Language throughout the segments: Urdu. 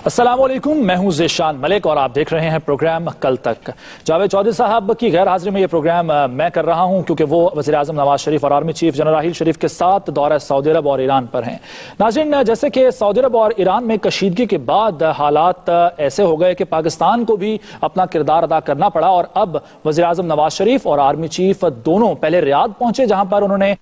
السلام علیکم، میں ہوں ذیشان ملک اور آپ دیکھ رہے ہیں پروگرام کل تک۔ جاوید چودھری صاحب کی غیر حاضری میں یہ پروگرام میں کر رہا ہوں کیونکہ وہ وزیر اعظم نواز شریف اور army chief general Raheel Sharif کے ساتھ دورہ سعودی عرب اور ایران پر ہیں۔ ناظرین، جیسے کہ سعودی عرب اور ایران میں کشیدگی کے بعد حالات ایسے ہو گئے کہ پاکستان کو بھی اپنا کردار ادا کرنا پڑا، اور اب وزیر اعظم نواز شریف اور آرمی چیف دونوں پہلے ریاض پہنچے، جہاں پر انہوں نے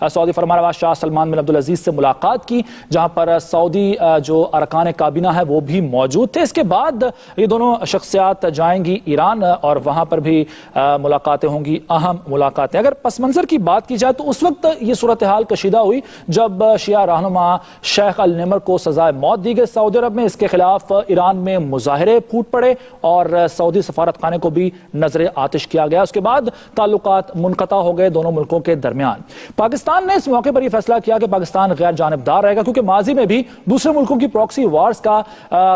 سعودی فرمانروا شاہ سلمان بن عبدالعزیز سے ملاقات کی، جہاں پر سعودی جو ارکان کابینہ ہے وہ بھی موجود تھے۔ اس کے بعد یہ دونوں شخصیات جائیں گی ایران اور وہاں پر بھی ملاقاتیں ہوں گی، اہم ملاقاتیں۔ اگر پس منظر کی بات کی جائے تو اس وقت یہ صورتحال کشیدہ ہوئی جب شیعہ رہنما شیخ النمر کو سزائے موت دی گئی سعودی عرب میں۔ اس کے خلاف ایران میں مظاہرے پھوٹ پڑے اور سعودی سفارت خانے کو بھی نظر آتش کیا گیا۔ اس کے بعد تعلقات منقطع ہو گئے دونوں ملکوں کے درمیان۔ پاکستان نے اس موقع پر یہ فیصلہ کیا کہ پاکستان غیر جانبدار رہے گا، کیونکہ ماضی میں بھی دوسرے ملکوں کی پراکسی وارز کا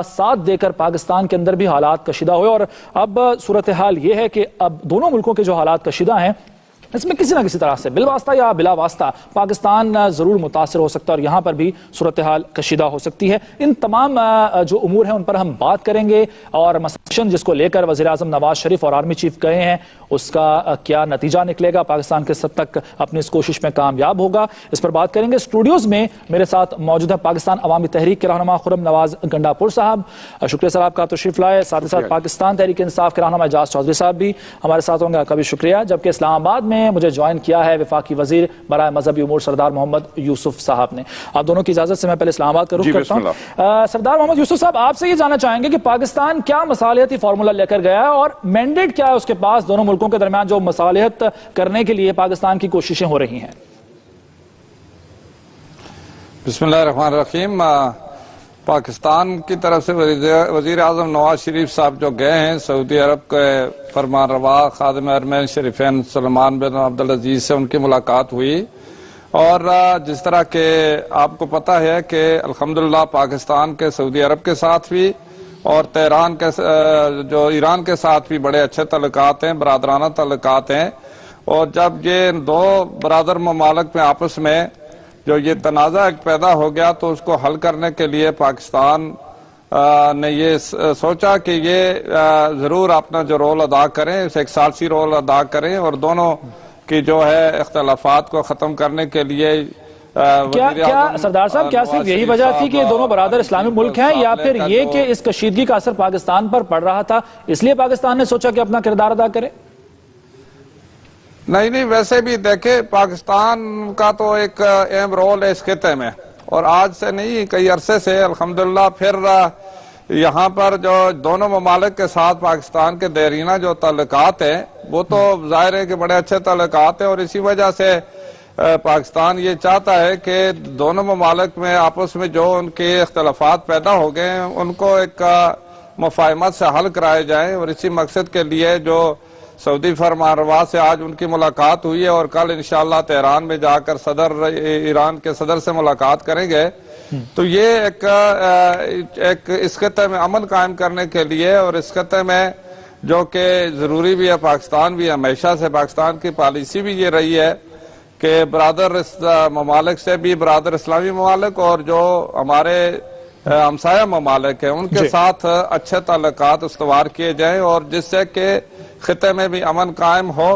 ساتھ دے کر پاکستان کے اندر بھی حالات کشیدہ ہوئے، اور اب صورتحال یہ ہے کہ اب دونوں ملکوں کے جو حالات کشیدہ ہیں اس میں کسی نہ کسی طرح سے بالواسطہ یا بلا واسطہ پاکستان ضرور متاثر ہو سکتا ہے، اور یہاں پر بھی صورتحال کشیدہ ہو سکتی ہے۔ ان تمام جو امور ہیں ان پر ہم بات کریں گے، اور مسشن جس کو لے کر وزیر اعظم نواز شریف اور آرمی چیف گئے ہیں اس کا کیا نتیجہ نکلے گا، پاکستان کس حد تک اپنی اس کوشش میں کامیاب ہوگا، اس پر بات کریں گے۔ اسٹوڈیوز میں میرے ساتھ موجود ہیں پاکستان عوامی تحریک کے رہنما خرم نواز گنڈا پور صاحب، شکریہ سر آپ کا تشریف لائے۔ ساتھ ہی ساتھ پاکستان تحریک انصاف کے رہنما اعجاز چودھری صاحب بھی ہمارے ساتھ ہوں گے، آپ کا بھی شکریہ۔ جبکہ اسلام آباد میں مجھے جوائن کیا ہے وفاقی وزیر برائے مذہبی امور سردار محمد یوسف صاحب نے۔ آپ دونوں کی اجازت سے میں پہلے اسلام آباد کا رخ کرتا ہوں۔ سردار محمد یوسف صاحب، آپ سے یہ جاننا چاہیں گے کہ پاکستان کیا مصالحتی فارمولا لے کر گیا ہے اور مینڈیٹ کیا ہے اس کے پاس دونوں ملکوں کے درمیان جو مصالحت کرنے کے لیے پاکستان کی کوششیں ہو رہی ہیں؟ بسم اللہ الرحمن الرحیم۔ پاکستان کی طرف سے وزیر اعظم نواز شریف صاحب جو گئے ہیں سعودی عرب کے فرمان روا خادم حرمین شریفین سلمان بن عبدالعزیز سے ان کی ملاقات ہوئی، اور جس طرح کہ آپ کو پتہ ہے کہ الحمدللہ پاکستان کے سعودی عرب کے ساتھ بھی اور تہران کے جو ایران کے ساتھ بھی بڑے اچھے تعلقات ہیں، برادرانہ تعلقات ہیں، اور جب یہ دو برادر ممالک میں آپس میں جو یہ تنازع پیدا ہو گیا تو اس کو حل کرنے کے لیے پاکستان نے یہ سوچا کہ یہ ضرور اپنا جو رول ادا کریں، اسے ایک ثالثی رول ادا کریں، اور دونوں کی جو ہے اختلافات کو ختم کرنے کے لیے کیا سردار صاحب کیا صرف یہی وجہ تھی کہ دونوں برادر اسلامی ملک ہیں، یا پھر یہ کہ اس کشیدگی کا اثر پاکستان پر پڑ رہا تھا اس لیے پاکستان نے سوچا کہ اپنا کردار ادا کرے؟ نہیں، ویسے بھی دیکھیں پاکستان کا تو ایک اہم رول ہے اس خطے میں، اور آج سے نہیں کئی عرصے سے الحمدللہ پھر یہاں پر جو دونوں ممالک کے ساتھ پاکستان کے دیرینہ جو تعلقات ہیں وہ تو ظاہر ہے کہ بڑے اچھے تعلقات ہیں، اور اسی وجہ سے پاکستان یہ چاہتا ہے کہ دونوں ممالک میں آپس میں جو ان کے اختلافات پیدا ہو گئے ہیں ان کو ایک مفاہمت سے حل کرائے جائیں، اور اسی مقصد کے لیے جو سعودی فرمان روا سے آج ان کی ملاقات ہوئی ہے، اور کل انشاءاللہ تہران میں جا کر ایران کے صدر سے ملاقات کریں گے، تو یہ ایک اس خطے میں امن قائم کرنے کے لیے، اور اس خطے میں جو کہ ضروری بھی ہے پاکستان بھی ہمیشہ سے پاکستان کی پالیسی بھی یہ رہی ہے کہ برادر ممالک سے بھی برادر اسلامی ممالک اور جو ہمارے ہمسایہ ممالک ہیں ان کے ساتھ اچھے تعلقات استوار کیے جائیں، اور جس سے کہ خطے میں بھی امن قائم ہو،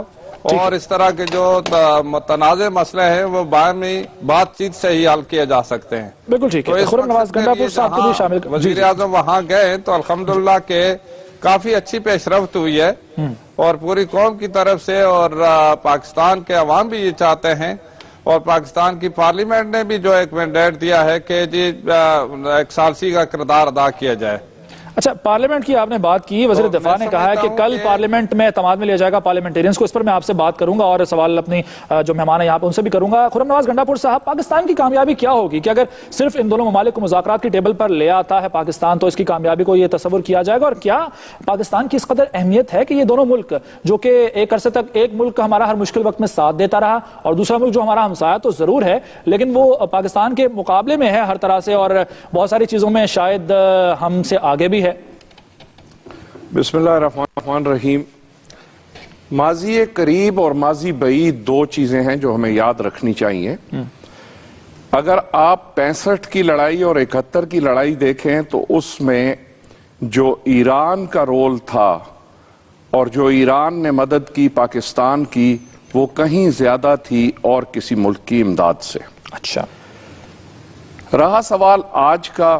اور اس طرح کے جو متنازع مسئلے ہیں وہ باہمی بات چیت سے ہی حل کیے جا سکتے ہیں۔ بالکل ٹھیک ہے۔ خرم نواز گنڈا پور صاحب کو بھی شامل کر وزیر اعظم وہاں گئے تو الحمدللہ کہ کافی اچھی پیش رفت ہوئی ہے، اور پوری قوم کی طرف سے، اور پاکستان کے عوام بھی یہ چاہتے ہیں، اور پاکستان کی پارلیمنٹ نے بھی جو ایک مینڈیٹ دیا ہے کہ جی ایک ثالثی کا کردار ادا کیا جائے۔ اچھا، پارلیمنٹ کی آپ نے بات کی، وزیر دفاع نے کہا ہے کہ کل پارلیمنٹ میں اعتماد میں لیا جائے گا پارلیمنٹیرینز کو، اس پر میں آپ سے بات کروں گا اور سوال اپنی جو مہمان ہیں یہاں پہ ان سے بھی کروں گا۔ خرم نواز گنڈا پور صاحب، پاکستان کی کامیابی کیا ہوگی کہ اگر صرف ان دونوں ممالک کو مذاکرات کی ٹیبل پر لے آتا ہے پاکستان تو اس کی کامیابی کو یہ تصور کیا جائے گا، اور کیا پاکستان کی اس قدر اہمیت ہے کہ یہ دونوں ملک جو کہ ایک عرصے تک ایک ملک ہمارا ہر مشکل وقت میں ساتھ دیتا رہا اور دوسرا ملک جو ہمارا ہمسایہ تو ضرور ہے لیکن وہ پاکستان کے مقابلے میں ہے ہر طرح سے اور بہت ساری چیزوں میں شاید ہم سے آگے بھی ہے؟ بسم اللہ الرحمن الرحیم۔ ماضی قریب اور ماضی بعید دو چیزیں ہیں جو ہمیں یاد رکھنی چاہیے۔ اگر آپ 65 کی لڑائی اور 71 کی لڑائی دیکھیں تو اس میں جو ایران کا رول تھا اور جو ایران نے مدد کی پاکستان کی وہ کہیں زیادہ تھی اور کسی ملک کی امداد سے. اچھا. رہا سوال آج کا،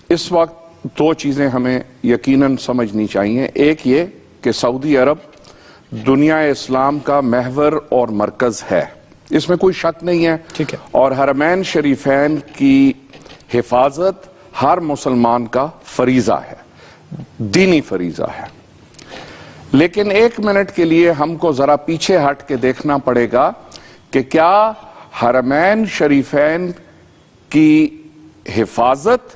اس وقت دو چیزیں ہمیں یقیناً سمجھنی چاہیے. ایک یہ کہ سعودی عرب دنیا اسلام کا محور اور مرکز ہے، اس میں کوئی شک نہیں ہے. ٹھیک ہے. اور حرمین شریفین کی حفاظت ہر مسلمان کا فریضہ ہے، دینی فریضہ ہے. لیکن ایک منٹ کے لیے ہم کو ذرا پیچھے ہٹ کے دیکھنا پڑے گا کہ کیا حرمین شریفین کی حفاظت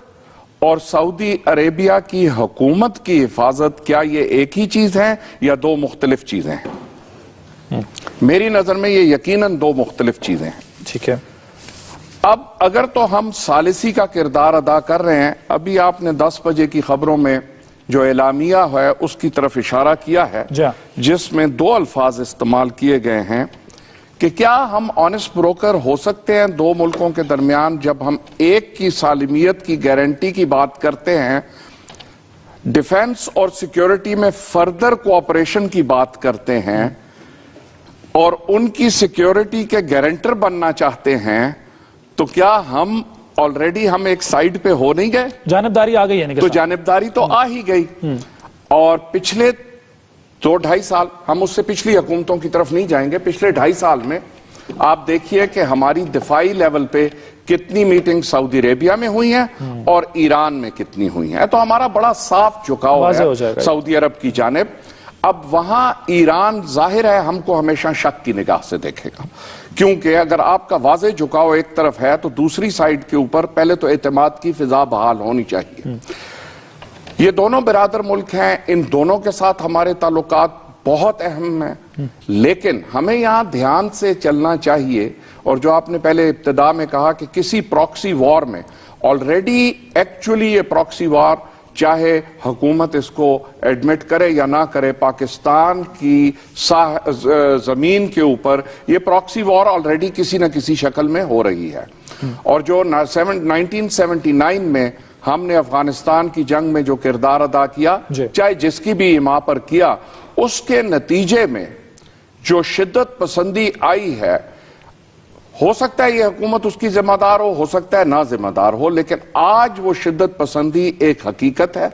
اور سعودی عربیہ کی حکومت کی حفاظت کیا یہ ایک ہی چیز ہے یا دو مختلف چیزیں ہیں؟ میری نظر میں یہ یقیناً دو مختلف چیزیں ہیں. ٹھیک ہے. اب اگر تو ہم ثالثی کا کردار ادا کر رہے ہیں، ابھی آپ نے 10 بجے کی خبروں میں جو اعلامیہ ہے اس کی طرف اشارہ کیا ہے، جس میں دو الفاظ استعمال کیے گئے ہیں کہ کیا ہم آنیسٹ بروکر ہو سکتے ہیں دو ملکوں کے درمیان جب ہم ایک کی سالمیت کی گارنٹی کی بات کرتے ہیں، ڈیفنس اور سیکیورٹی میں فردر کوآپریشن کی بات کرتے ہیں اور ان کی سیکیورٹی کے گارنٹر بننا چاہتے ہیں، تو کیا ہم آلریڈی ہم ایک سائیڈ پہ ہو نہیں گئے؟ جانبداری آ گئی ہے. تو جانبداری تو آ ہی گئی. اور پچھلے 2-2.5 سال، ہم اس سے پچھلی حکومتوں کی طرف نہیں جائیں گے، پچھلے 2.5 سال میں آپ دیکھیے کہ ہماری دفاعی لیول پہ کتنی میٹنگ سعودی عربیہ میں ہوئی ہیں اور ایران میں کتنی ہوئی ہیں. تو ہمارا بڑا صاف جھکاؤ ہے سعودی عرب کی جانب. اب وہاں ایران ظاہر ہے ہم کو ہمیشہ شک کی نگاہ سے دیکھے گا، کیونکہ اگر آپ کا واضح جھکاؤ ایک طرف ہے تو دوسری سائیڈ کے اوپر پہلے تو اعتماد کی فضا بحال ہونی چاہیے. یہ دونوں برادر ملک ہیں، ان دونوں کے ساتھ ہمارے تعلقات بہت اہم ہیں، لیکن ہمیں یہاں دھیان سے چلنا چاہیے. اور جو آپ نے پہلے ابتدا میں کہا کہ کسی پراکسی وار میں آلریڈی ایکچولی یہ پراکسی وار، چاہے حکومت اس کو ایڈمٹ کرے یا نہ کرے، پاکستان کی زمین کے اوپر یہ پراکسی وار آلریڈی کسی نہ کسی شکل میں ہو رہی ہے. اور جو 1979 میں ہم نے افغانستان کی جنگ میں جو کردار ادا کیا، چاہے جس کی بھی ایما پر کیا، اس کے نتیجے میں جو شدت پسندی آئی ہے، ہو سکتا ہے یہ حکومت اس کی ذمہ دار ہو سکتا ہے نہ ذمہ دار ہو، لیکن آج وہ شدت پسندی ایک حقیقت ہے.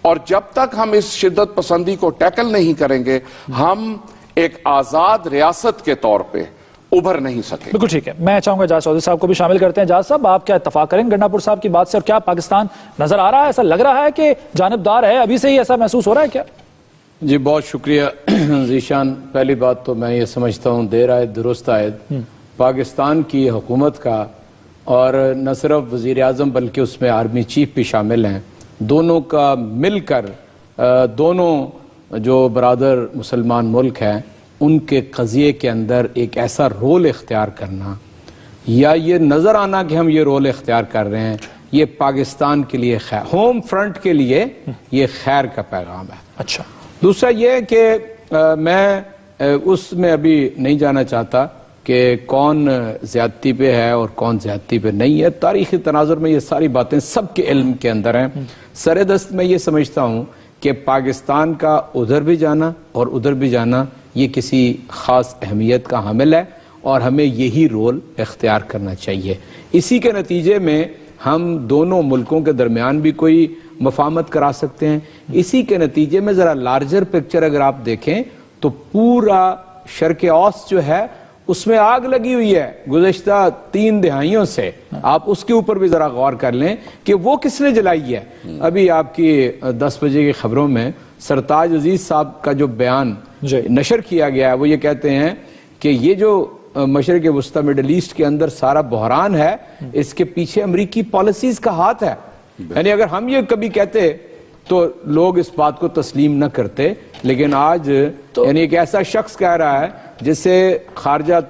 اور جب تک ہم اس شدت پسندی کو ٹیکل نہیں کریں گے، ہم ایک آزاد ریاست کے طور پہ ابھر نہیں سکے. بالکل ٹھیک ہے. میں چاہوں گا اجاز چودھری صاحب کو بھی شامل کرتے ہیں. اجاز صاحب، آپ کیا اتفاق کریں گے گنڈا پور صاحب کی بات سے، اور کیا پاکستان نظر آ رہا ہے، ایسا لگ رہا ہے کہ جانبدار ہے، ابھی سے ہی ایسا محسوس ہو رہا ہے کیا؟ جی بہت شکریہ ذیشان. پہلی بات تو میں یہ سمجھتا ہوں دیر آئے درست آئے، پاکستان کی حکومت کا، اور نہ صرف وزیر اعظم بلکہ اس میں آرمی چیف بھی شامل ہیں، دونوں کا مل کر دونوں جو برادر مسلمان ملک ہیں ان کے قضیے کے اندر ایک ایسا رول اختیار کرنا، یا یہ نظر آنا کہ ہم یہ رول اختیار کر رہے ہیں، یہ پاکستان کے لیے خیر، ہوم فرنٹ کے لیے یہ خیر کا پیغام ہے. اچھا. دوسرا یہ کہ میں اس میں ابھی نہیں جانا چاہتا کہ کون زیادتی پہ ہے اور کون زیادتی پہ نہیں ہے. تاریخی تناظر میں یہ ساری باتیں سب کے علم کے اندر ہیں. سر دست میں یہ سمجھتا ہوں کہ پاکستان کا ادھر بھی جانا اور ادھر بھی جانا یہ کسی خاص اہمیت کا حامل ہے، اور ہمیں یہی رول اختیار کرنا چاہیے. اسی کے نتیجے میں ہم دونوں ملکوں کے درمیان بھی کوئی مفاہمت کرا سکتے ہیں. اسی کے نتیجے میں ذرا لارجر پکچر اگر آپ دیکھیں تو پورا شرق اوسط جو ہے اس میں آگ لگی ہوئی ہے گزشتہ 3 دہائیوں سے. آپ اس کے اوپر بھی ذرا غور کر لیں کہ وہ کس نے جلائی ہے. ابھی آپ کی 10 بجے کی خبروں میں سرتاج عزیز صاحب کا جو بیان نشر کیا گیا ہے، وہ یہ کہتے ہیں کہ یہ جو مشرق وسطی مڈل ایسٹ کے اندر سارا بحران ہے، اس کے پیچھے امریکی پالیسیز کا ہاتھ ہے. یعنی اگر ہم یہ کبھی کہتے تو لوگ اس بات کو تسلیم نہ کرتے، لیکن آج یعنی ایک ایسا شخص کہہ رہا ہے جسے خارجہ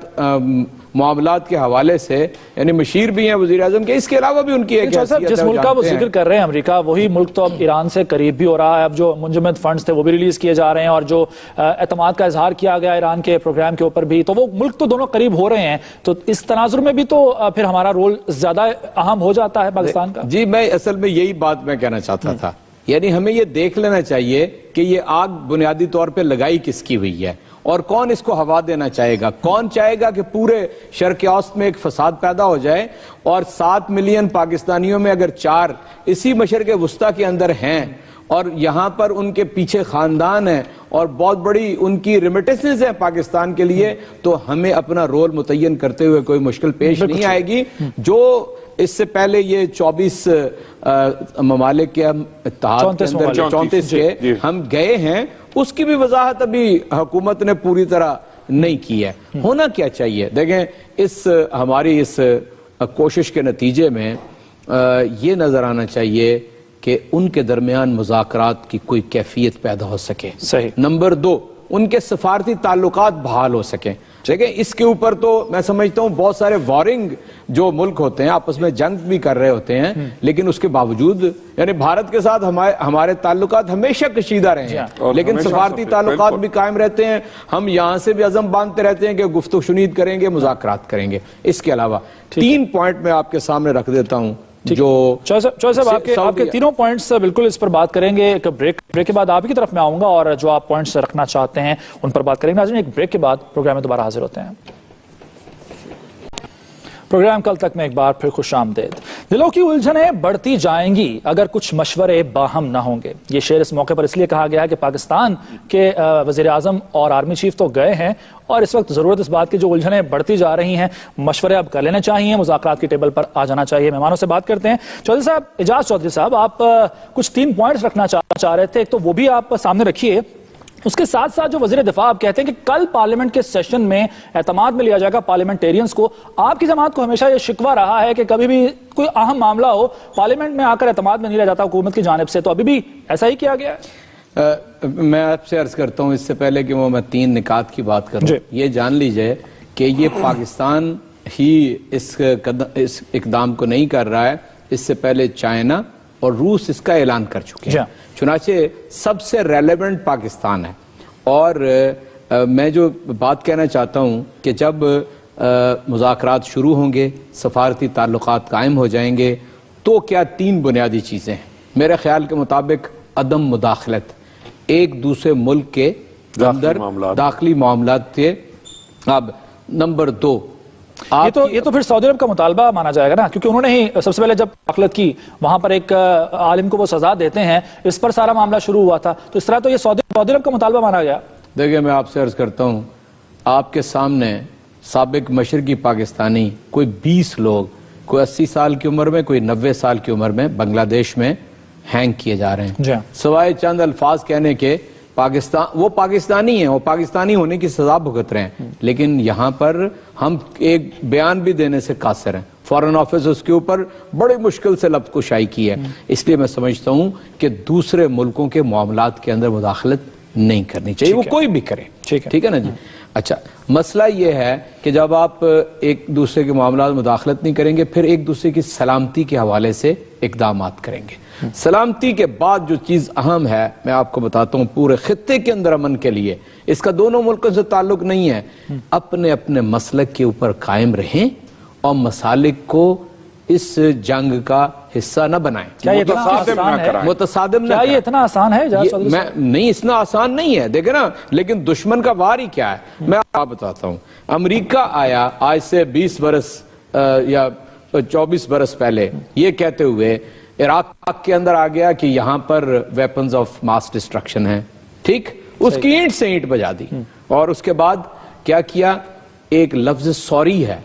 معاملات کے حوالے سے یعنی مشیر بھی ہیں وزیر اعظم کے، اس کے علاوہ بھی ان کی ایک حیثیت ہے۔ جس ملک کا وہ ذکر کر رہے ہیں امریکہ، وہی ملک تو اب ایران سے قریب بھی ہو رہا ہے، اب جو منجمد فنڈز تھے وہ بھی ریلیز کیے جا رہے ہیں، اور جو اعتماد کا اظہار کیا گیا ایران کے پروگرام کے اوپر بھی، تو وہ ملک تو دونوں قریب ہو رہے ہیں، تو اس تناظر میں بھی تو پھر ہمارا رول زیادہ اہم ہو جاتا ہے پاکستان کا۔ جی میں اصل میں یہی بات میں کہنا چاہتا تھا، یعنی ہمیں یہ دیکھ لینا چاہیے کہ یہ آگ بنیادی طور پہ لگائی کس کی ہوئی ہے اور کون اس کو ہوا دینا چاہے گا، کون چاہے گا کہ پورے شرق اوسط میں ایک فساد پیدا ہو جائے، اور 7 ملین پاکستانیوں میں اگر 4 اسی مشرق وسطیٰ کے اندر ہیں اور یہاں پر ان کے پیچھے خاندان ہیں اور بہت بڑی ان کی ریمیٹنسز ہیں پاکستان کے لیے، تو ہمیں اپنا رول متعین کرتے ہوئے کوئی مشکل پیش نہیں آئے گی۔ جو اس سے پہلے یہ 24 ممالک کے اتحاد کے اندر 34 کے ہم گئے ہیں، اس کی بھی وضاحت ابھی حکومت نے پوری طرح نہیں کی ہے۔ ہونا کیا چاہیے؟ دیکھیں ہماری اس کوشش کے نتیجے میں یہ نظر آنا چاہیے کہ ان کے درمیان مذاکرات کی کوئی کیفیت پیدا ہو سکے۔ صحیح۔ نمبر 2، ان کے سفارتی تعلقات بحال ہو سکیں۔ دیکھیں اس کے اوپر تو میں سمجھتا ہوں بہت سارے وارنگ جو ملک ہوتے ہیں آپس میں جنگ بھی کر رہے ہوتے ہیں، لیکن اس کے باوجود یعنی بھارت کے ساتھ ہمارے تعلقات ہمیشہ کشیدہ رہے ہیں، لیکن سفارتی تعلقات بھی قائم رہتے ہیں۔ ہم یہاں سے بھی عزم باندھتے رہتے ہیں کہ گفتگو شنید کریں گے، مذاکرات کریں گے۔ اس کے علاوہ 3 پوائنٹ میں آپ کے سامنے رکھ دیتا ہوں جو چوہے صاحب آپ کے تینوں پوائنٹس بالکل اس پر بات کریں گے۔ ایک بریک کے بعد آپ کی طرف میں آؤں گا اور جو آپ پوائنٹس رکھنا چاہتے ہیں ان پر بات کریں گے۔ ناظرین ایک بریک کے بعد پروگرام میں دوبارہ حاضر ہوتے ہیں۔ پروگرام کل تک میں ایک بار پھر خوش آمدید۔ دلوں کی الجھنیں بڑھتی جائیں گی اگر کچھ مشورے باہم نہ ہوں گے۔ یہ شعر اس موقع پر اس لیے کہا گیا ہے کہ پاکستان کے وزیر اعظم اور آرمی چیف تو گئے ہیں اور اس وقت ضرورت اس بات کی جو الجھنیں بڑھتی جا رہی ہیں، مشورے اب کر لینے چاہیے، مذاکرات کی ٹیبل پر آ جانا چاہیے۔ مہمانوں سے بات کرتے ہیں۔ چودھری صاحب، اعجاز چودھری صاحب، آپ کچھ 3 پوائنٹس رکھنا چاہ رہے تھے، ایک تو وہ بھی آپ سامنے رکھیے، اس کے ساتھ ساتھ جو وزیر دفاع آپ کہتے ہیں کہ کل پارلیمنٹ کے سیشن میں اعتماد میں لیا جائے گا پارلیمنٹیرینز کو۔ آپ کی جماعت کو ہمیشہ یہ شکوہ رہا ہے کہ کبھی بھی کوئی اہم معاملہ ہو پارلیمنٹ میں آ کر اعتماد میں نہیں لیا جاتا حکومت کی جانب سے، تو ابھی بھی ایسا ہی کیا گیا ہے؟ میں آپ سے عرض کرتا ہوں اس سے پہلے کہ میں 3 نکات کی بات کروں، یہ جان لیجئے کہ یہ پاکستان ہی اس اقدام کو نہیں کر رہا ہے، اس سے پہلے چائنا اور روس اس کا اعلان کر چکے ہیں۔ چنانچہ سب سے ریلیونٹ پاکستان ہے، اور میں جو بات کہنا چاہتا ہوں کہ جب مذاکرات شروع ہوں گے، سفارتی تعلقات قائم ہو جائیں گے، تو کیا 3 بنیادی چیزیں ہیں میرے خیال کے مطابق: عدم مداخلت ایک دوسرے ملک کے اندر داخلی معاملات کے، اب نمبر 2 یہ تو پھر سعودی عرب کا مطالبہ مانا جائے گا نا، کیونکہ انہوں نے ہی سب سے پہلے جب مداخلت کی وہاں پر ایک عالم کو وہ سزا دیتے ہیں، اس پر سارا معاملہ شروع ہوا تھا، تو اس طرح تو یہ سعودی عرب کا مطالبہ مانا گیا۔ دیکھیں میں آپ سے عرض کرتا ہوں، آپ کے سامنے سابق مشرقی پاکستانی کوئی 20 لوگ، کوئی 80 سال کی عمر میں، کوئی 90 سال کی عمر میں بنگلہ دیش میں ہینگ کیے جا رہے ہیں، سوائے چند الفاظ کہنے کے وہ پاکستانی ہیں، وہ پاکستانی ہونے کی سزا بھگت رہے ہیں، لیکن یہاں پر ہم ایک بیان بھی دینے سے قاصر ہیں۔ فارن آفس اس کے اوپر بڑی مشکل سے لفظ کشائی کی ہے۔ اس لیے میں سمجھتا ہوں کہ دوسرے ملکوں کے معاملات کے اندر مداخلت نہیں کرنی چاہیے، وہ کوئی بھی کرے، ٹھیک ہے نا جی۔ اچھا، مسئلہ یہ ہے کہ جب آپ ایک دوسرے کے معاملات مداخلت نہیں کریں گے، پھر ایک دوسرے کی سلامتی کے حوالے سے اقدامات کریں گے۔ سلامتی کے بعد جو چیز اہم ہے میں آپ کو بتاتا ہوں، پورے خطے کے اندر امن کے لیے، اس کا دونوں ملکوں سے تعلق نہیں ہے، اپنے اپنے مسلک کے اوپر قائم رہیں اور مسالک کو اس جنگ کا حصہ نہ بنائیں، متصادم نہ کریں۔ یہ اتنا آسان ہے؟ نہیں، اتنا آسان نہیں ہے، دیکھیں نا، لیکن دشمن کا وار ہی کیا ہے میں آپ بتاتا ہوں۔ امریکہ آیا آج سے 20 برس یا 24 برس پہلے یہ کہتے ہوئے، عراق کے اندر آ گیا کہ یہاں پر ویپنز آف ماس ڈسٹرکشن ہیں، ٹھیک، اس کی اینٹ سے اینٹ بجا دی، اور اس کے بعد کیا کیا؟ ایک لفظ سوری ہے،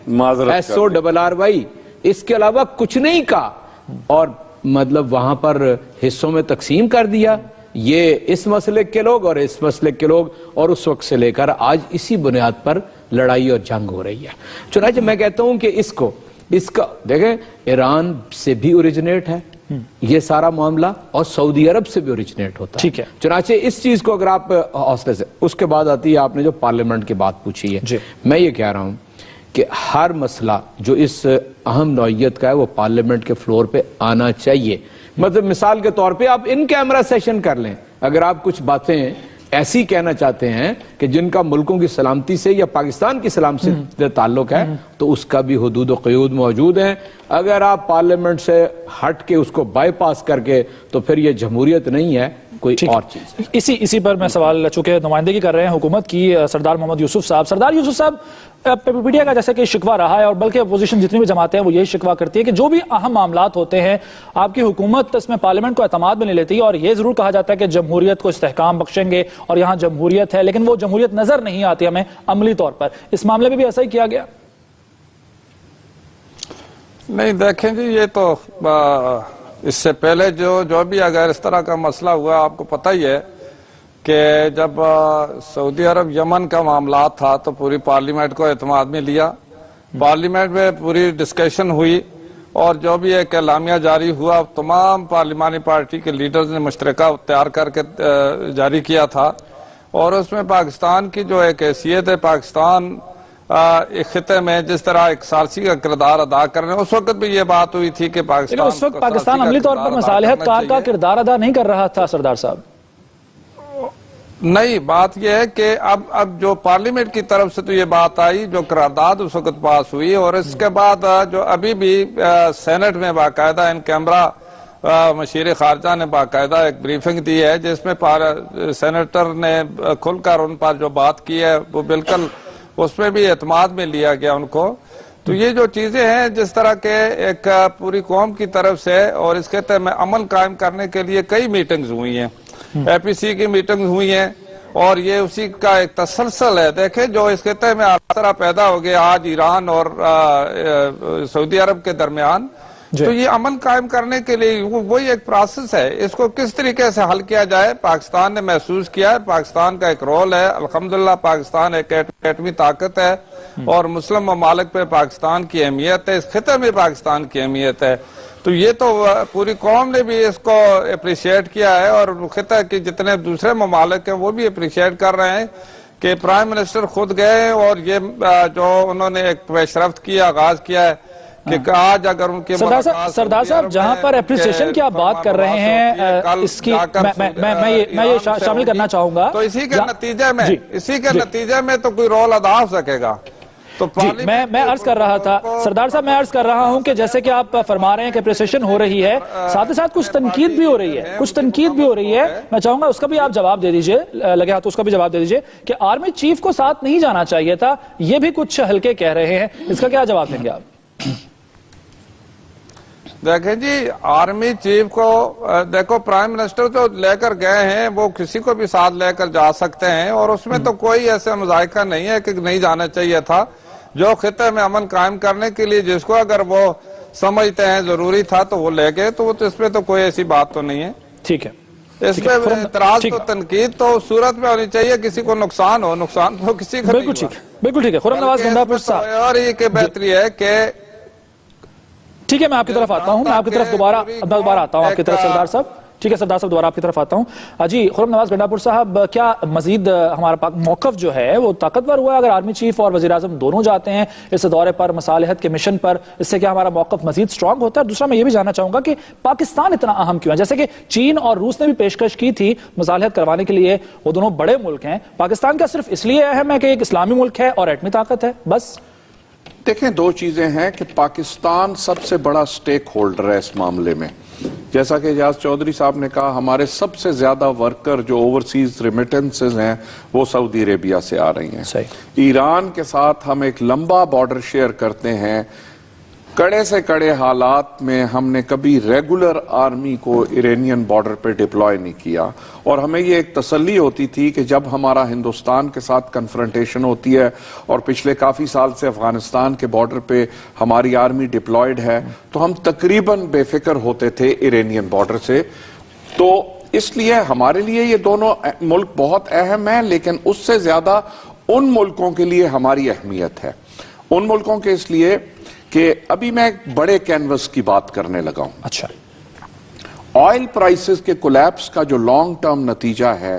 SORRY، اس کے علاوہ کچھ نہیں کہا، اور مطلب وہاں پر حصوں میں تقسیم کر دیا، یہ اس مسلک کے لوگ اور اس مسلک کے لوگ، اور اس وقت سے لے کر آج اسی بنیاد پر لڑائی اور جنگ ہو رہی ہے۔ چنانچہ میں کہتا ہوں کہ اس کا دیکھیں، ایران سے بھی اوریجنیٹ ہے یہ سارا معاملہ، اور سعودی عرب سے بھی اوریجنیٹ ہوتا ہے، ٹھیک ہے۔ چنانچہ اس چیز کو اگر آپ حوصلے سے، اس کے بعد آتی ہے آپ نے جو پارلیمنٹ کی بات پوچھی ہے، میں یہ کہہ رہا ہوں کہ ہر مسئلہ جو اس اہم نوعیت کا ہے وہ پارلیمنٹ کے فلور پہ آنا چاہیے. مطلب مثال کے طور پہ آپ ان کیمرہ سیشن کر لیں, اگر آپ کچھ باتیں ایسی کہنا چاہتے ہیں کہ جن کا ملکوں کی سلامتی سے یا پاکستان کی سلامتی سے تعلق ہے تو اس کا بھی حدود و قیود موجود ہیں. اگر آپ پارلیمنٹ سے ہٹ کے اس کو بائی پاس کر کے تو پھر یہ جمہوریت نہیں ہے, کوئی اور چیز. اسی پر میں سوال, چونکہ نمائندگی کر رہے ہیں حکومت کی سردار محمد یوسف صاحب. سردار یوسف صاحب, میڈیا کا جیسے کہ شکوہ رہا ہے اور بلکہ اپوزیشن جتنی بھی جماعتیں ہیں وہ یہی شکوہ کرتی ہے کہ جو بھی اہم معاملات ہوتے ہیں آپ کی حکومت اس میں پارلیمنٹ کو اعتماد میں نہیں لیتی, اور یہ ضرور کہا جاتا ہے کہ جمہوریت کو استحکام بخشیں گے اور یہاں جمہوریت ہے, لیکن وہ جمہوریت نظر نہیں آتی ہمیں عملی طور پر. اس معاملے میں بھی ایسا ہی کیا گیا؟ نہیں دیکھیں جی, یہ تو اس سے پہلے جو بھی اگر اس طرح کا مسئلہ ہوا, آپ کو پتہ ہی ہے کہ جب سعودی عرب یمن کا معاملات تھا تو پوری پارلیمنٹ کو اعتماد میں لیا, پارلیمنٹ میں پوری ڈسکشن ہوئی اور جو بھی ایک اعلامیہ جاری ہوا تمام پارلیمانی پارٹی کے لیڈرز نے مشترکہ تیار کر کے جاری کیا تھا, اور اس میں پاکستان کی جو ایک حیثیت ہے, پاکستان ایک خطے میں جس طرح ایک ثالثی کا کردار ادا کرنے, اس وقت بھی یہ بات ہوئی تھی کہ اس وقت پاکستان عملی طور پر مصالحت کار کا کردار ادا نہیں کر رہا تھا سردار صاحب. نہیں, بات یہ ہے کہ اب جو پارلیمنٹ کی طرف سے تو یہ بات آئی, جو قرارداد اس وقت پاس ہوئی, اور اس کے بعد جو ابھی بھی سینٹ میں باقاعدہ ان کیمرہ مشیر خارجہ نے باقاعدہ ایک بریفنگ دی ہے جس میں سینیٹر نے کھل کر ان پر جو بات کی ہے وہ بالکل اس میں بھی اعتماد میں لیا گیا ان کو. تو یہ جو چیزیں ہیں جس طرح کے ایک پوری قوم کی طرف سے اور اس خطے میں امن قائم کرنے کے لیے کئی میٹنگز ہوئی ہیں, اے پی سی کی میٹنگز ہوئی ہیں, اور یہ اسی کا ایک تسلسل ہے. دیکھیں جو اس خطے میں آسرا پیدا ہو گیا آج ایران اور سعودی عرب کے درمیان, تو یہ امن قائم کرنے کے لیے وہی ایک پروسیس ہے. اس کو کس طریقے سے حل کیا جائے پاکستان نے محسوس کیا ہے, پاکستان کا ایک رول ہے. الحمدللہ پاکستان ایک ایٹمی طاقت ہے اور مسلم ممالک پہ پاکستان کی اہمیت ہے, اس خطے میں پاکستان کی اہمیت ہے. تو یہ تو پوری قوم نے بھی اس کو اپریشیٹ کیا ہے, اور خطہ کے جتنے دوسرے ممالک ہیں وہ بھی اپریشیٹ کر رہے ہیں کہ پرائم منسٹر خود گئے اور یہ جو انہوں نے ایک پیش رفت کی آغاز کیا ہے کہ آج اگر ان کے سردار صاحب جہاں پر اپریسیشن کی آپ بات کر رہے ہیں, اس کی میں یہ شامل کرنا چاہوں گا, تو اسی کے نتیجے میں تو کوئی رول ادا ہو سکے گا. تو میں عرض کر رہا تھا سردار صاحب, میں عرض کر رہا ہوں کہ جیسے کہ آپ فرما رہے ہیں کہ اپریسیشن ہو رہی ہے, ساتھ ہی ساتھ کچھ تنقید بھی ہو رہی ہے, میں چاہوں گا اس کا بھی آپ جواب دے دیجئے, لگے ہاتھ اس کا بھی جواب دے دیجئے کہ آرمی چیف کو ساتھ نہیں جانا چاہیے تھا, یہ بھی کچھ ہلکے کہہ رہے ہیں, اس کا کیا جواب دیں گے آپ؟ دیکھیں جی, آرمی چیف کو دیکھو, پرائم منسٹر جو لے کر گئے ہیں وہ کسی کو بھی ساتھ لے کر جا سکتے ہیں, اور اس میں تو کوئی ایسا مذائقہ نہیں ہے کہ نہیں جانا چاہیے تھا. جو خطے میں امن قائم کرنے کے لیے جس کو اگر وہ سمجھتے ہیں ضروری تھا تو وہ لے گئے, تو اس میں تو کوئی ایسی بات تو نہیں ہے. ٹھیک ہے, اس میں اعتراض تو تنقید تو صورت میں ہونی چاہیے, کسی کو نقصان تو کسی کا بالکل ٹھیک ہے. خرم نواز گنڈا پور صاحب, اور یہ کہ بہتری ہے کہ ٹھیک ہے, میں آپ کی طرف آتا ہوں, میں آپ کی طرف دوبارہ آتا ہوں آپ کی طرف سردار صاحب. ٹھیک ہے سردار صاحب, دوبارہ آپ کی طرف آتا ہوں. جی خرم نواز گنڈا پور صاحب, کیا مزید ہمارا موقف جو ہے وہ طاقتور ہوا ہے اگر آرمی چیف اور وزیراعظم دونوں جاتے ہیں اس دورے پر, مصالحت کے مشن پر, اس سے کیا ہمارا موقف مزید سٹرونگ ہوتا ہے؟ دوسرا میں یہ بھی جاننا چاہوں گا کہ پاکستان اتنا اہم کیوں ہے؟ جیسے کہ چین اور روس نے بھی پیشکش کی تھی مصالحت کروانے کے لیے, وہ دونوں بڑے ملک ہیں, پاکستان کا صرف اس لیے اہم ہے کہ ایک اسلامی ملک ہے اور ایٹمی طاقت ہے بس؟ دیکھیں, دو چیزیں ہیں کہ پاکستان سب سے بڑا سٹیک ہولڈر ہے اس معاملے میں. جیسا کہ اجاز چودھری صاحب نے کہا, ہمارے سب سے زیادہ ورکر جو اوورسیز ریمیٹنسز ہیں وہ سعودی عربیہ سے آ رہی ہیں. ایران کے ساتھ ہم ایک لمبا بارڈر شیئر کرتے ہیں. کڑے سے کڑے حالات میں ہم نے کبھی ریگولر آرمی کو ایرانین بارڈر پہ ڈپلوائے نہیں کیا, اور ہمیں یہ ایک تسلی ہوتی تھی کہ جب ہمارا ہندوستان کے ساتھ کنفرنٹیشن ہوتی ہے, اور پچھلے کافی سال سے افغانستان کے بارڈر پہ ہماری آرمی ڈپلوائڈ ہے, تو ہم تقریباً بے فکر ہوتے تھے ایرانین بارڈر سے. تو اس لیے ہمارے لیے یہ دونوں ملک بہت اہم ہیں, لیکن اس سے زیادہ ان ملکوں کے لیے ہماری اہمیت ہے. ان ملکوں کے اس لیے کہ ابھی میں ایک بڑے کینوس کی بات کرنے لگا ہوں. اچھا, آئل پرائسز کے کولیپس کا جو لانگ ٹرم نتیجہ ہے,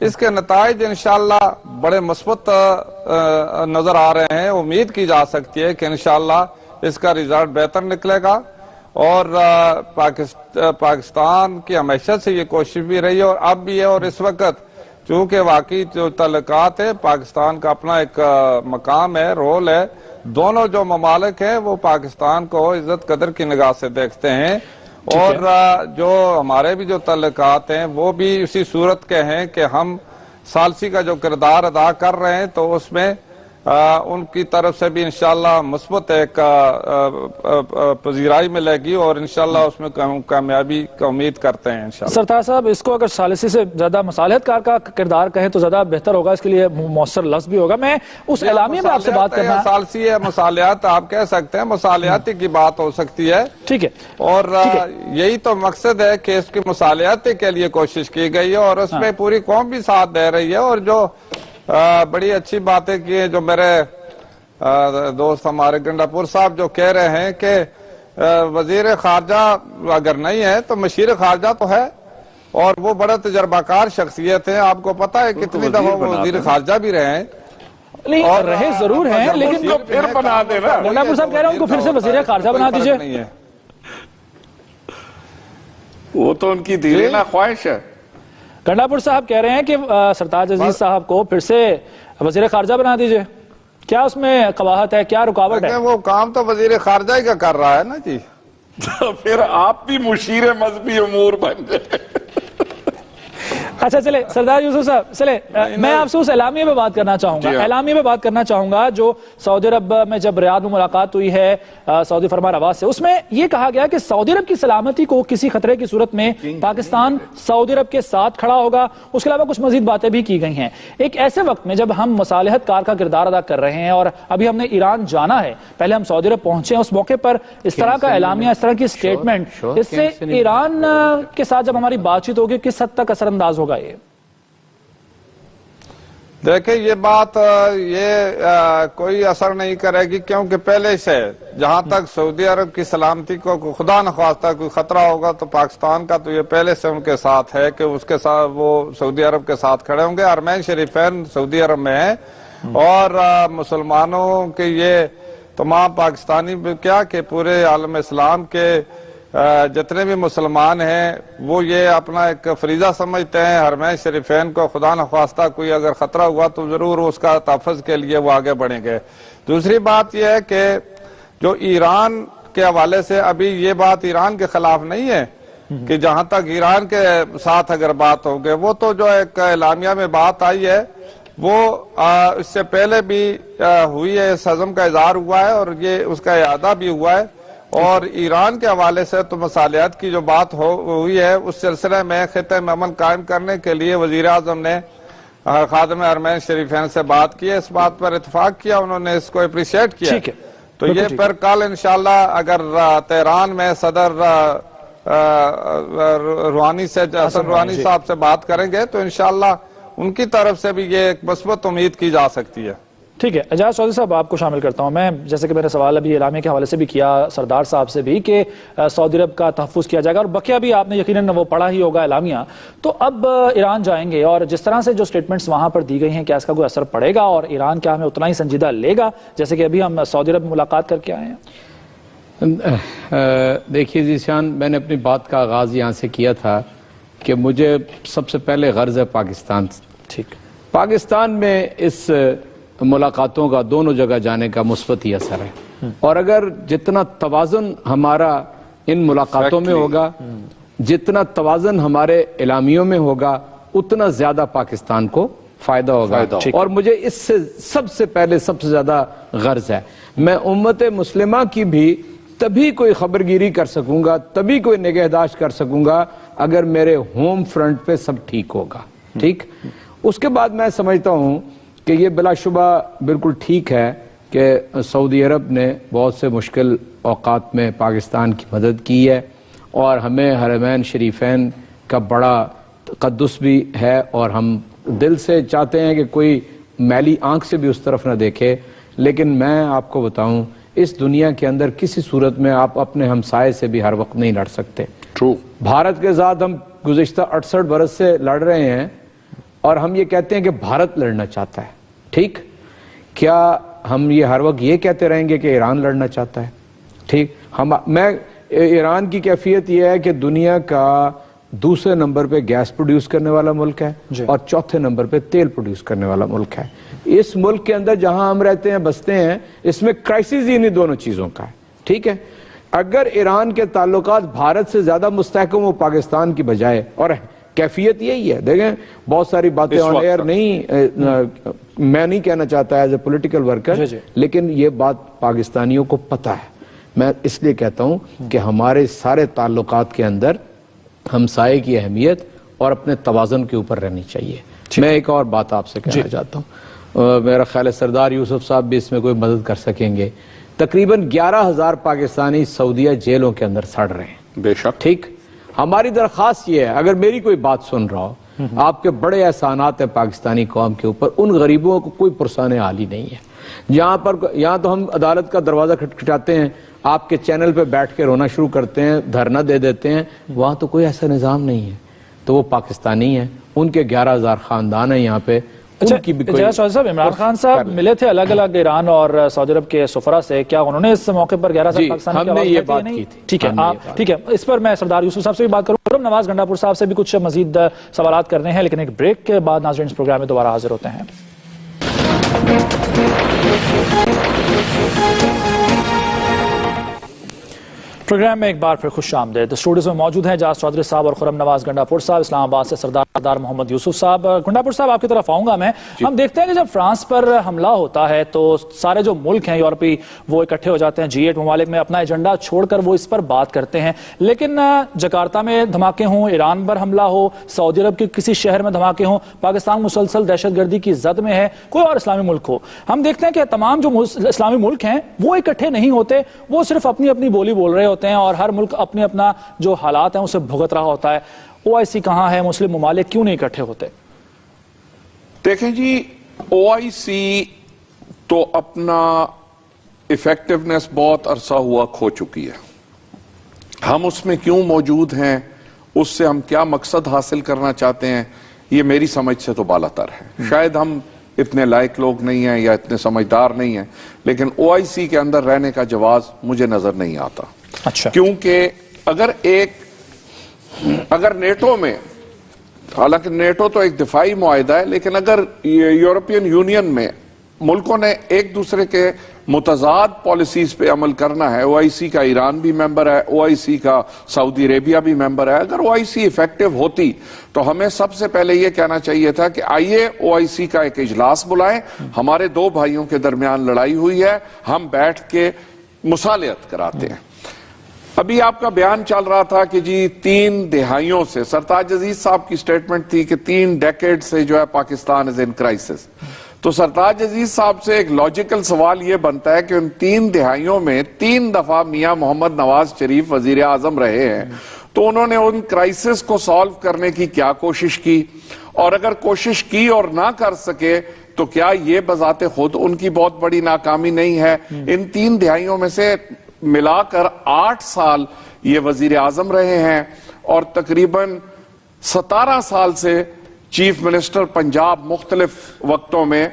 اس کے نتائج انشاءاللہ بڑے مثبت نظر آ رہے ہیں. امید کی جا سکتی ہے کہ انشاءاللہ اس کا رزلٹ بہتر نکلے گا. اور پاکستان کی ہمیشہ سے یہ کوشش بھی رہی ہے اور اب بھی ہے. اور اس وقت چونکہ واقعی جو تعلقات ہے پاکستان کا اپنا ایک مقام ہے, رول ہے. دونوں جو ممالک ہیں وہ پاکستان کو عزت قدر کی نگاہ سے دیکھتے ہیں. اور جو ہمارے بھی جو تعلقات ہیں وہ بھی اسی صورت کے ہیں کہ ہم ثالثی کا جو کردار ادا کر رہے ہیں, تو اس میں ان کی طرف سے بھی انشاءاللہ مثبت ایک پذیرائی ملے گی اور انشاءاللہ اس میں کامیابی کا امید کرتے ہیں انشاءاللہ. سرتاج صاحب, اس کو اگر ثالثی سے زیادہ مصالحت کار کا کردار کہیں تو زیادہ بہتر ہوگا, اس کے لیے مؤثر لفظ بھی ہوگا. میں اس اعلامیہ میں آپ سے بات کرنا, ثالثی ہے مصالحت آپ کہہ سکتے ہیں, مصالحتی کی بات ہو سکتی ہے. ٹھیک ہے, اور یہی تو مقصد ہے کہ اس کی مصالحتی کے لیے کوشش کی گئی ہے اور اس میں پوری قوم بھی ساتھ دے رہی ہے. اور جو بڑی اچھی باتیں کی ہیں جو میرے دوست ہمارے گنڈاپور صاحب جو کہہ رہے ہیں کہ وزیر خارجہ اگر نہیں ہے تو مشیر خارجہ تو ہے, اور وہ بڑا تجربہ کار شخصیت ہیں. آپ کو پتا ہے کتنی دفعہ وہ وزیر خارجہ بھی رہے ہیں. نہیں رہے ضرور ہیں, لیکن پھر بنا دینا. گنڈاپور صاحب کہہ رہے ہیں ان کو پھر سے وزیر خارجہ بنا دیجئے. وہ تو ان کی دیرینہ خواہش ہے. گنڈاپور صاحب کہہ رہے ہیں کہ سرتاج عزیز صاحب کو پھر سے وزیر خارجہ بنا دیجئے. کیا اس میں قباحت ہے, کیا رکاوٹ ہے؟ وہ کام تو وزیر خارجہ ہی کا کر رہا ہے نا جی. پھر آپ بھی مشیر مذہبی امور بن گئے. اچھا چلے سردار یوسف صاحب, چلے میں آپ سے اس اعلامیہ پہ بات کرنا چاہوں گا. اعلامیہ پہ بات کرنا چاہوں گا جو سعودی عرب میں جب ریاض میں ملاقات ہوئی ہے سعودی فرمان رواز سے, اس میں یہ کہا گیا کہ سعودی عرب کی سلامتی کو کسی خطرے کی صورت میں پاکستان سعودی عرب کے ساتھ کھڑا ہوگا. اس کے علاوہ کچھ مزید باتیں بھی کی گئی ہیں. ایک ایسے وقت میں جب ہم مصالحت کار کا کردار ادا کر رہے ہیں اور ابھی ہم نے ایران جانا ہے, پہلے ہم سعودی عرب پہنچے ہیں, اس موقع پر اس طرح کا اعلامیہ, اس طرح کی سٹیٹمنٹ, اس سے ایران کے ساتھ جب ہماری بات چیت ہوگی کس حد تک اثر انداز ہوگا؟ یہ دیکھیں یہ بات کوئی اثر نہیں کرے گی, کیونکہ پہلے سے جہاں تک سعودی عرب کی سلامتی کو خدا نخواستہ کوئی خطرہ ہوگا تو پاکستان کا تو یہ پہلے سے ان کے ساتھ ہے کہ اس کے ساتھ وہ سعودی عرب کے ساتھ کھڑے ہوں گے. حرمین شریفین سعودی عرب میں ہیں اور مسلمانوں کے یہ تمام پاکستانی کیا کہ پورے عالم اسلام کے جتنے بھی مسلمان ہیں وہ یہ اپنا ایک فریضہ سمجھتے ہیں حرمین شریفین کو خدا نخواستہ کوئی اگر خطرہ ہوا تو ضرور اس کا تحفظ کے لیے وہ آگے بڑھیں گے. دوسری بات یہ ہے کہ جو ایران کے حوالے سے ابھی یہ بات ایران کے خلاف نہیں ہے کہ جہاں تک ایران کے ساتھ اگر بات ہوگی, وہ تو جو ایک اعلامیہ میں بات آئی ہے وہ اس سے پہلے بھی ہوئی ہے, اس عزم کا اظہار ہوا ہے اور یہ اس کا اعادہ بھی ہوا ہے. اور ایران کے حوالے سے تو مصالحت کی جو بات ہوئی ہے اس سلسلے میں خطے میں امن قائم کرنے کے لیے وزیر اعظم نے خادم حرمین شریفین سے بات کی ہے, اس بات پر اتفاق کیا, انہوں نے اس کو اپریشیٹ کیا. تو یہ پر کل انشاءاللہ اگر تہران میں صدر روحانی صاحب سے بات کریں گے تو انشاءاللہ ان کی طرف سے بھی یہ ایک مثبت امید کی جا سکتی ہے. ٹھیک ہے, اعجاز چودھری صاحب آپ کو شامل کرتا ہوں میں. جیسے کہ میرے سوال ابھی اعلامیہ کے حوالے سے بھی کیا سردار صاحب سے بھی کہ سعودی عرب کا تحفظ کیا جائے گا, اور بقیہ بھی آپ نے یقیناً وہ پڑھا ہی ہوگا اعلامیہ. تو اب ایران جائیں گے اور جس طرح سے جو سٹیٹمنٹس وہاں پر دی گئی ہیں, کیا اس کا کوئی اثر پڑے گا اور ایران کیا ہمیں اتنا ہی سنجیدہ لے گا جیسے کہ ابھی ہم سعودی عرب میں ملاقات کر کے آئے ہیں؟ دیکھیے ذیشان, میں نے اپنی بات کا آغاز یہاں سے کیا تھا کہ مجھے سب سے پہلے غرض ہے پاکستان. ٹھیک, پاکستان میں اس ملاقاتوں کا دونوں جگہ جانے کا مثبت ہی اثر ہے, اور اگر جتنا توازن ہمارا ان ملاقاتوں میں ہوگا, جتنا توازن ہمارے اعلامیوں میں ہوگا, اتنا زیادہ پاکستان کو فائدہ ہوگا. اور مجھے اس سے سب سے پہلے سب سے زیادہ غرض ہے, میں امت مسلمہ کی بھی تبھی کوئی خبرگیری کر سکوں گا, تبھی کوئی نگہداشت کر سکوں گا اگر میرے ہوم فرنٹ پہ سب ٹھیک ہوگا. ٹھیک, اس کے بعد میں سمجھتا ہوں کہ یہ بلا شبہ بالکل ٹھیک ہے کہ سعودی عرب نے بہت سے مشکل اوقات میں پاکستان کی مدد کی ہے, اور ہمیں حرمین شریفین کا بڑا تقدس بھی ہے, اور ہم دل سے چاہتے ہیں کہ کوئی میلی آنکھ سے بھی اس طرف نہ دیکھے. لیکن میں آپ کو بتاؤں, اس دنیا کے اندر کسی صورت میں آپ اپنے ہمسائے سے بھی ہر وقت نہیں لڑ سکتے. بھارت کے ساتھ ہم گزشتہ 68 برس سے لڑ رہے ہیں, اور ہم یہ کہتے ہیں کہ بھارت لڑنا چاہتا ہے، ٹھیک، کیا ہم یہ ہر وقت یہ کہتے رہیں گے کہ ایران لڑنا چاہتا ہے؟ ٹھیک، ایران کی کیفیت یہ ہے کہ دنیا کا دوسرے نمبر پہ گیس پروڈیوس کرنے والا ملک ہے اور چوتھے نمبر پہ تیل پروڈیوس کرنے والا ملک ہے۔ اس ملک کے اندر جہاں ہم رہتے ہیں، بستے ہیں، اس میں کرائسس ہی انہی دونوں چیزوں کا ہے، ٹھیک ہے۔ اگر ایران کے تعلقات بھارت سے زیادہ مستحکم ہو پاکستان کی بجائے، اور کیفیت یہی ہے، دیکھیں بہت ساری باتیں آن ایئر میں نہیں کہنا چاہتا ایز اے پولیٹیکل ورکر، لیکن یہ بات پاکستانیوں کو پتہ ہے۔ میں اس لیے کہتا ہوں کہ ہمارے سارے تعلقات کے اندر ہمسائے کی اہمیت اور اپنے توازن کے اوپر رہنی چاہیے۔ میں ایک اور بات آپ سے کہنا چاہتا ہوں، میرا خیال ہے سردار یوسف صاحب بھی اس میں کوئی مدد کر سکیں گے۔ تقریباً 11,000 پاکستانی سعودیہ جیلوں کے اندر سڑ رہے ہیں، بے شک، ٹھیک۔ ہماری درخواست یہ ہے، اگر میری کوئی بات سن رہا ہو، آپ کے بڑے احسانات ہیں پاکستانی قوم کے اوپر، ان غریبوں کو کوئی پرسان حال ہی نہیں ہے۔ یہاں تو ہم عدالت کا دروازہ کھٹکھٹاتے ہیں، آپ کے چینل پہ بیٹھ کے رونا شروع کرتے ہیں، دھرنا دے دیتے ہیں، وہاں تو کوئی ایسا نظام نہیں ہے۔ تو وہ پاکستانی ہیں، ان کے 11,000 خاندان ہیں یہاں پہ۔ چودھری صاحب، عمران خان صاحب ملے تھے الگ الگ ایران اور سعودی عرب کے سفراء سے، کیا انہوں نے اس موقع پر 11,000 پاکستانی کی آواز اٹھائی نہیں؟ ٹھیک ہے، ٹھیک ہے، اس پر میں سردار یوسف صاحب سے بھی بات کروں، خرم نواز گنڈا پور صاحب سے بھی کچھ مزید سوالات کرنے ہیں، لیکن ایک بریک کے بعد ناظرین اس پروگرام میں دوبارہ حاضر ہوتے ہیں۔ پروگرام میں ایک بار پھر خوش آمدید۔ اسٹوڈیوز میں موجود ہیں اعجاز چودھری صاحب اور خرم نواز گنڈا پور صاحب، اسلام آباد سے سردار محمد یوسف صاحب۔ گنڈا پور صاحب، آپ کی طرف آؤں گا میں۔ ہم دیکھتے ہیں کہ جب فرانس پر حملہ ہوتا ہے تو سارے جو ملک ہیں یورپی، وہ اکٹھے ہو جاتے ہیں، G8 ممالک میں اپنا ایجنڈا چھوڑ کر وہ اس پر بات کرتے ہیں، لیکن جکارتا میں دھماکے ہوں، ایران پر حملہ ہو، سعودی عرب کے کسی شہر میں دھماکے ہوں، پاکستان مسلسل دہشت گردی کی زد میں ہے، کوئی اور اسلامی ملک ہو، ہم دیکھتے ہیں کہ تمام جو اسلامی ملک ہیں وہ اکٹھے نہیں ہوتے، وہ صرف اپنی اپنی بولی بول رہے ہوتے ہیں اور ہر ملک اپنے اپنا جو حالات ہیں اسے بھگت رہا ہوتا ہے۔ OIC کہاں ہے؟ مسلم ممالک کیوں نہیں اکٹھے ہوتے؟ دیکھیں جی، OIC تو اپنا ایفیکٹونیس بہت عرصہ ہوا کھو چکی ہے۔ ہم اس میں کیوں موجود ہیں، اس سے ہم کیا مقصد حاصل کرنا چاہتے ہیں، یہ میری سمجھ سے تو بالا تر ہے۔ شاید ہم اتنے لائق لوگ نہیں ہیں یا اتنے سمجھدار نہیں ہیں، لیکن OIC کے اندر رہنے کا جواز مجھے نظر نہیں آتا۔ اچھا، کیونکہ اگر نیٹو میں، حالانکہ نیٹو تو ایک دفاعی معاہدہ ہے، لیکن اگر یورپین یونین میں ملکوں نے ایک دوسرے کے متضاد پالیسیز پہ عمل کرنا ہے، OIC کا ایران بھی ممبر ہے، OIC کا سعودی عربیہ بھی ممبر ہے، اگر OIC ایفیکٹو ہوتی تو ہمیں سب سے پہلے یہ کہنا چاہیے تھا کہ آئیے OIC کا ایک اجلاس بلائیں، ہمارے دو بھائیوں کے درمیان لڑائی ہوئی ہے، ہم بیٹھ کے مصالحت کراتے ہیں۔ ابھی آپ کا بیان چل رہا تھا کہ جی 3 دہائیوں سے، سرتاج عزیز صاحب کی سٹیٹمنٹ تھی کہ 3 ڈیکیڈ سے جو ہے پاکستان از ان کرائسس۔ تو سرتاج عزیز صاحب سے ایک لاجیکل سوال یہ بنتا ہے کہ ان 3 دہائیوں میں 3 دفعہ میاں محمد نواز شریف وزیر اعظم رہے ہیں، تو انہوں نے ان کرائسس کو سالو کرنے کی کیا کوشش کی، اور اگر کوشش کی اور نہ کر سکے تو کیا یہ بذات خود ان کی بہت بڑی ناکامی نہیں ہے؟ ان 3 دہائیوں میں سے ملا کر 8 سال یہ وزیر اعظم رہے ہیں اور تقریباً 17 سال سے چیف منسٹر پنجاب مختلف وقتوں میں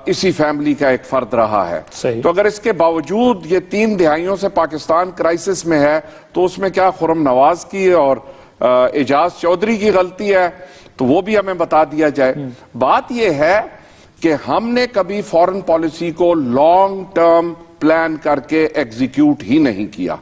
اسی فیملی کا ایک فرد رہا ہے۔ تو اگر اس کے باوجود یہ 3 دہائیوں سے پاکستان کرائسس میں ہے تو اس میں کیا خرم نواز کی اور اعجاز چودھری کی غلطی ہے؟ تو وہ بھی ہمیں بتا دیا جائے۔ بات یہ ہے کہ ہم نے کبھی فورن پالیسی کو لانگ ٹرم پلان کر کے ایگزیکیوٹ ہی نہیں کیا۔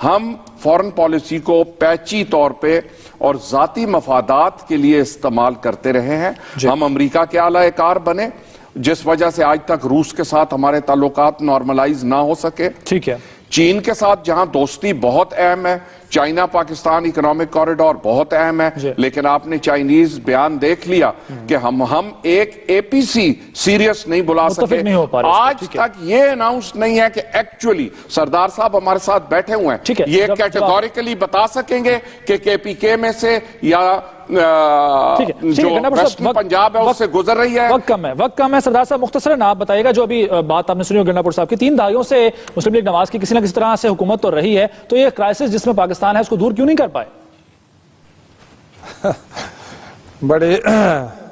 ہم فورن پالیسی کو پیچی طور پہ اور ذاتی مفادات کے لیے استعمال کرتے رہے ہیں۔ ہم امریکہ کے اعلی کار بنے، جس وجہ سے آج تک روس کے ساتھ ہمارے تعلقات نارملائز نہ ہو سکے۔ ٹھیک ہے، چین کے ساتھ جہاں دوستی بہت اہم ہے، چائنا پاکستان اکنامک کوریڈور بہت اہم ہے، لیکن آپ نے چائنیز بیان دیکھ لیا کہ ہم ایک APC سیریس نہیں بلا سکے۔ آج تک یہ اناؤنس نہیں ہے کہ ایکچولی سردار صاحب ہمارے ساتھ بیٹھے ہوئے ہیں، یہ کیٹیگوریکلی بتا سکیں گے کہ KPK میں سے یا جو ویسٹرن پنجاب ہے اس سے گزر رہی ہے۔ وقت کم ہے سردار صاحب، مختصراً آپ بتائیے گا، جو ابھی بات آپ نے سنی گنڈا پور صاحب کی، 3 دہائیوں سے مسلم لیگ نواز کی کسی نہ کسی طرح سے حکومت تو رہی ہے، تو یہ کرائسس جس میں پاکستان ہے اس کو دور کیوں نہیں کر پائے؟